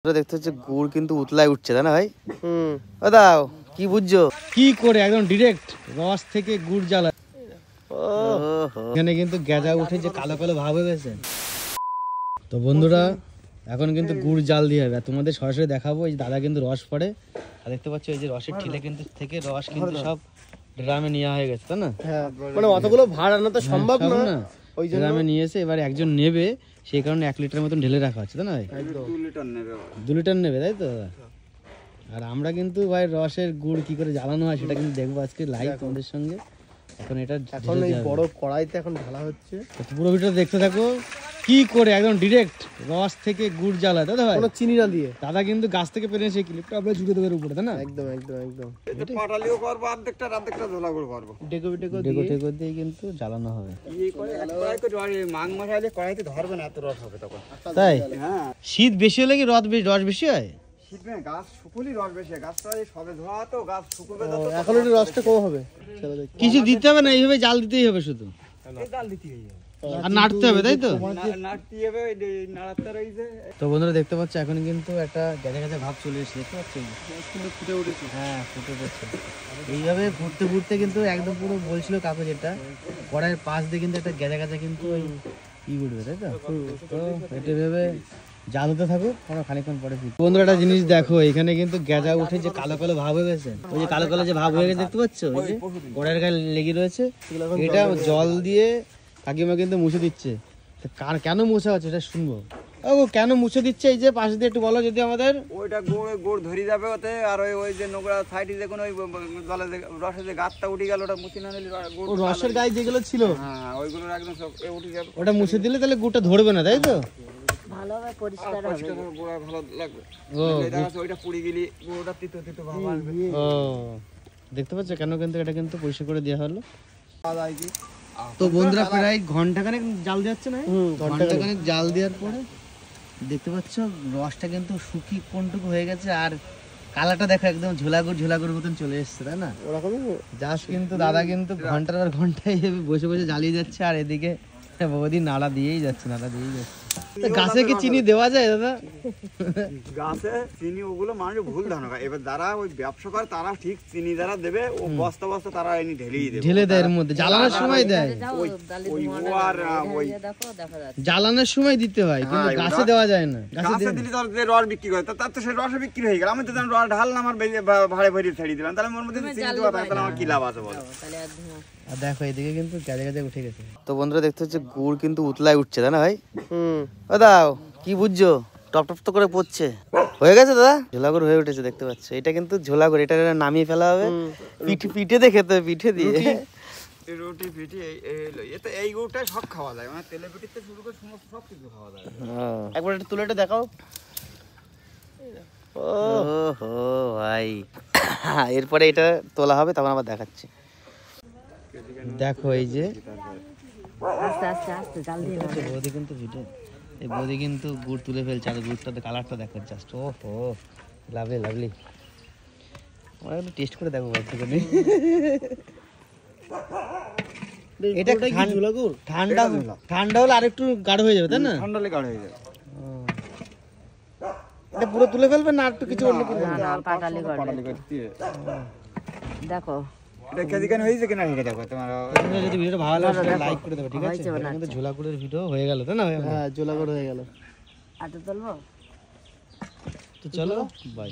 দেখতে হচ্ছে গুড় কিন্তু উতলায় উঠছে তাই না ভাই? ও দাও কি বুঝছো কি করে একদম ডিরেক্ট রস থেকে গুড় জ্বালা। এখানে কিন্তু গেজা উঠে যে কালো কালো ভাব হয়ে গেছে। তো বন্ধুরা এখন কিন্তু গুড় জাল দিয়ে হবে, তোমাদের সরাসরি দেখাবো। এই দাদা কিন্তু রস পড়ে, আর দেখতে পাচ্ছ এই যে রসের ঠিলে কিন্তু থেকে রস কিন্তু সব ড্রামে নেওয়া হয়ে গেছে তাই না? মানে অতগুলো ভাড় আনা তো সম্ভব না, ওই ড্রামে নিয়ে এসে এবার একজন নেবে, সেই কারণে 1 লিটার মতন ঢেলে রাখা হচ্ছে তাই না ভাই? 2 লিটার নেবে তাই তো? আর আমরা কিন্তু ভাই রসের গুড় কি করে জ্বালানো হয় সেটা কিন্তু দেখবো আজকে লাইভ তোমাদের সঙ্গে। এখন এটা এখন এই বড় কড়াইতে এখন ঢালা হচ্ছে, পুরো ভিডিও দেখতে থাকো। কি করে একদম ডিরেক্ট রস থেকে গুড় জ্বালায় তাই তো ভাই? কোনো চিনি না দিয়ে দাদা কিন্তু গাছ থেকে পেরে সেই ক্লিপটা আমরা জুড়ে দেবের উপরে তাই না? একদম একদম একদম পাটালিও করবো, অর্ধেকটা ঝোলা করে করবো। ডেকো ডেকো দিয়ে কিন্তু জ্বালানো হবে। মাং মশাইলে কড়াইতে ধরবে না, এত রস হবে তখন। তাই হ্যাঁ, শীত বেশি হলে কি রস বেশি হয়? শীতবে গাছ শুকুলি রস বেশি, গাছটা সবে ধোয়া তো গাছ শুকুবে যত এখন একটু রসটা কম হবে। কিছু দিতে হবে না, এইভাবে জাল দিতেই হবে শুধু, জাল দিতে হবে আর নাড়তে হবে তাই তো? নাড়তে হবে, নাড়াতে রয়েছে। তো বন্ধুরা দেখতে পাচ্ছ এখন কিন্তু একটা গেজা গেজা ভাব চলে এসেছে, দেখতে পাচ্ছ? ফুটে উঠেছে। হ্যাঁ ফুটে উঠেছে। এইভাবে ফুটতে ফুটতে কিন্তু একদম পুরো বলছিল কাকু যেটা কড়াইয়ের পাশ দিয়ে কিন্তু একটা গেজা গেজা কিন্তু ওই ই উঠবে তাই তো? তো এটা ভেবে জাল হতে থাকুক, আমরা খানিকক্ষণ পরে ফুটবে। বন্ধুরা একটা জিনিস দেখো, এখানে কিন্তু গেজা উঠে যে কালো কালো ভাব হয়ে গেছে, ওই যে কালো কালো যে ভাব হয়ে গেছে দেখতে পাচ্ছ, ওই যে কড়াইয়ের গায়ে লেগে রয়েছে, এটা জল দিয়ে কাকিমা কিন্তু মুছে দিচ্ছে। কেন মোছা হচ্ছে এটা শুনবো। ও কেন মুছে দিচ্ছে এই যে পাশ দিয়ে একটু বলো যদি আমাদের। ওইটা গুড় ধরে যাবে ওতে, আর ওই যে নোংরা সাইডে যে কোনো ওই জলে যে রসে যে গাছটা উঠে গেল, ওটা মুছে না নিলে ও রসের গায়ে যেগুলো ছিল হ্যাঁ ওইগুলো একদম সব উঠে যাবে। ওটা মুছে দিলে তাহলে গুড়টা ধরবে না তাই তো? ভালোভাবে পরিষ্কার হবে। গুড়া ভালো লাগবে। ও ওইটা পুড়ে গেলে গুড়টা তিতো তিতো ভাব আসবে। ও দেখতে পাচ্ছ কেন কিন্তু এটা কিন্তু পরিষ্কার করে দেওয়া হলো। তো বন্ধুরা প্রায় ঘন্টাখানেক জাল দিচ্ছে না, ঘন্টাখানেক জাল দেওয়ার পরে দেখতে পাচ্ছ রসটা কিন্তু শুকিয়ে কোনটুকু হয়ে গেছে, আর কালারটা দেখো একদম ঝোলাগুড় মতন চলে এসছে তাই না? জাস্ট কিন্তু দাদা কিন্তু ঘন্টার পর ঘন্টায় বসে বসে জ্বালিয়ে যাচ্ছে, আর এদিকে বৌদি নাড়া দিয়েই যাচ্ছে। গাছে কি চিনি দেওয়া যায় দাদা? গাছে চিনি ওগুলো মানুষ ভুল ধারণা করে। এবার যারা ওই ব্যবসা করে তারা ঠিক চিনি যারা দেবে, ও বস্তা বস্তা তারা এনে ঢেলেই দেবে, ঢেলে দেয়, এর মধ্যে জ্বালানোর সময় দেয়। জ্বালানোর সময় দিতে হয়, কিন্তু গাছে দেওয়া যায় না। গাছে দিলে তার যে রস বিক্রি করে তার তো সেই রস বিক্রি হয়ে গেল। আমি তো রস ঢাললাম, আমার ভাড়ে ভরে ছেড়ে দিলাম, তাহলে ওর মধ্যে চিনি দেওয়া থাকে, তাহলে আমার কি লাভ আছে বলো? আর দেখো এদিকে কিন্তু গেজা গেজা উঠে গেছে। তো বন্ধুরা দেখতে হচ্ছে গুড় কিন্তু উতলায় উঠছে তাই না ভাই? ও দাও কি বুঝছো টপ টপ তো করে পড়ছে। হয়ে গেছে দাদা, ঝোলাগুড় হয়ে উঠেছে দেখতে পাচ্ছ। এটা কিন্তু ঝোলাগুড়, এটা নামিয়ে ফেলা হবে পিঠে দিয়ে খেতে হবে, পিঠে দিয়ে রুটি পিঠে এতে এই গুড়টাই সব খাওয়া যায়, মানে তেলে পিঠিতে শুরু করে সমস্ত সব কিছু খাওয়া যায়। একবার একটু তুলে দেখাও। ও হো ভাই, এরপরে এটা তোলা হবে, তখন আবার দেখাচ্ছি। দেখো এই যে আস্তে আস্তে আস্তে জাল দিয়ে বৌদি কিন্তু ভিডিও, এই বৌদি কিন্তু গুড় তুলে ফেলছে, আর গুড়টাতে কালারটা দেখো জাস্ট। ও হো লাভলি। আমরা একটু টেস্ট করে দেখো বলতে গেলে। এটা ঠান্ডা হলে আরেকটু গাঢ় হয়ে যাবে তাই না? ঠান্ডা লেগে গাঢ় হয়ে যাবে। এটা পুরো তুলে ফেলবে না একটু কিছু অন্য কিছু? না পাটালি করে দেখো এটা কেজিখান হয়েছে কিনা এটা দেখো তোমার। যদি ভিডিওটা ভালো লাগে লাইক করে দেবে, ঠিক আছে? আমাদের ঝোলাগুড়ের ভিডিও হয়ে গেল তাই না? হ্যাঁ ঝোলাগুড় হয়ে গেল। আটা তুলবো তো চলো বাই।